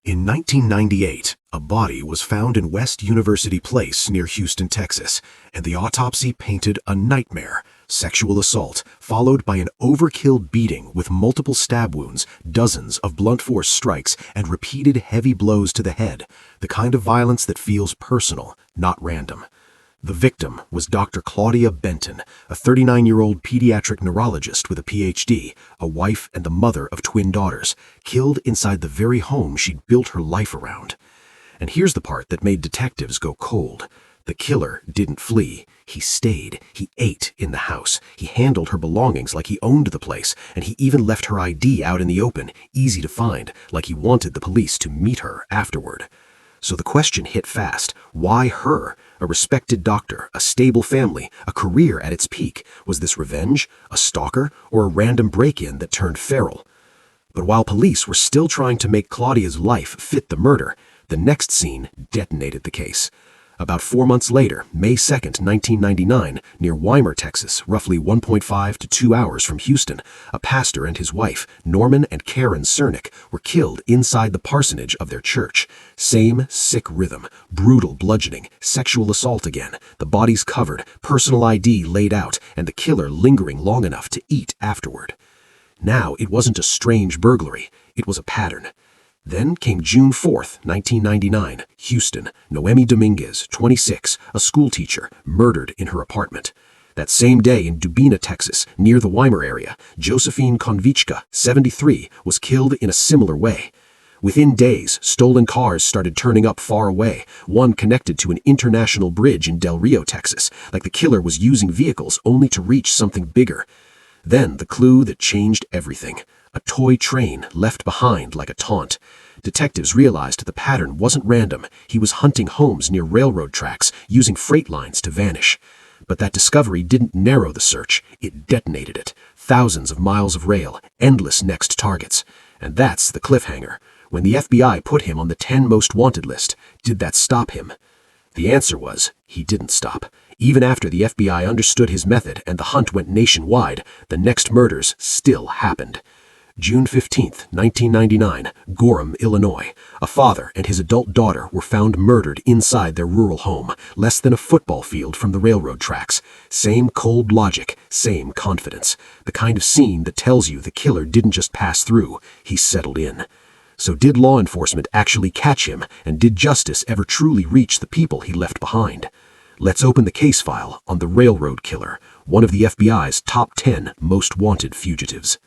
In 1998, a body was found in West University Place near Houston, Texas, and the autopsy painted a nightmare: sexual assault, followed by an overkill beating with multiple stab wounds, dozens of blunt force strikes, and repeated heavy blows to the head, the kind of violence that feels personal, not random. The victim was Dr. Claudia Benton, a 39-year-old pediatric neurologist with a PhD, a wife and the mother of twin daughters, killed inside the very home she'd built her life around. And here's the part that made detectives go cold. The killer didn't flee. He stayed. He ate in the house. He handled her belongings like he owned the place, and he even left her ID out in the open, easy to find, like he wanted the police to meet her afterward. So the question hit fast: why her? A respected doctor, a stable family, a career at its peak. Was this revenge, a stalker, or a random break-in that turned feral? But while police were still trying to make Claudia's life fit the murder, the next scene detonated the case. About 4 months later, May 2nd, 1999, near Weimar, Texas, roughly 1.5 to 2 hours from Houston, a pastor and his wife, Norman and Karen Cernick, were killed inside the parsonage of their church. Same sick rhythm, brutal bludgeoning, sexual assault again, the bodies covered, personal ID laid out, and the killer lingering long enough to eat afterward. Now it wasn't a strange burglary, it was a pattern. Then came June 4th, 1999, Houston. Noemi Dominguez, 26, a schoolteacher, murdered in her apartment. That same day in Dubina, Texas, near the Weimar area, Josephine Konvichka, 73, was killed in a similar way. Within days, stolen cars started turning up far away, one connected to an international bridge in Del Rio, Texas, like the killer was using vehicles only to reach something bigger. Then the clue that changed everything: a toy train left behind like a taunt. Detectives realized the pattern wasn't random. He was hunting homes near railroad tracks, using freight lines to vanish. But that discovery didn't narrow the search, it detonated it. Thousands of miles of rail, endless next targets. And that's the cliffhanger. When the FBI put him on the 10 most wanted list, did that stop him? The answer was, he didn't stop. Even after the FBI understood his method and the hunt went nationwide, the next murders still happened. June 15th, 1999, Gorham, Illinois. A father and his adult daughter were found murdered inside their rural home, less than a football field from the railroad tracks. Same cold logic, same confidence. The kind of scene that tells you the killer didn't just pass through, he settled in. So did law enforcement actually catch him, and did justice ever truly reach the people he left behind? Let's open the case file on the Railroad Killer, one of the FBI's top 10 most wanted fugitives.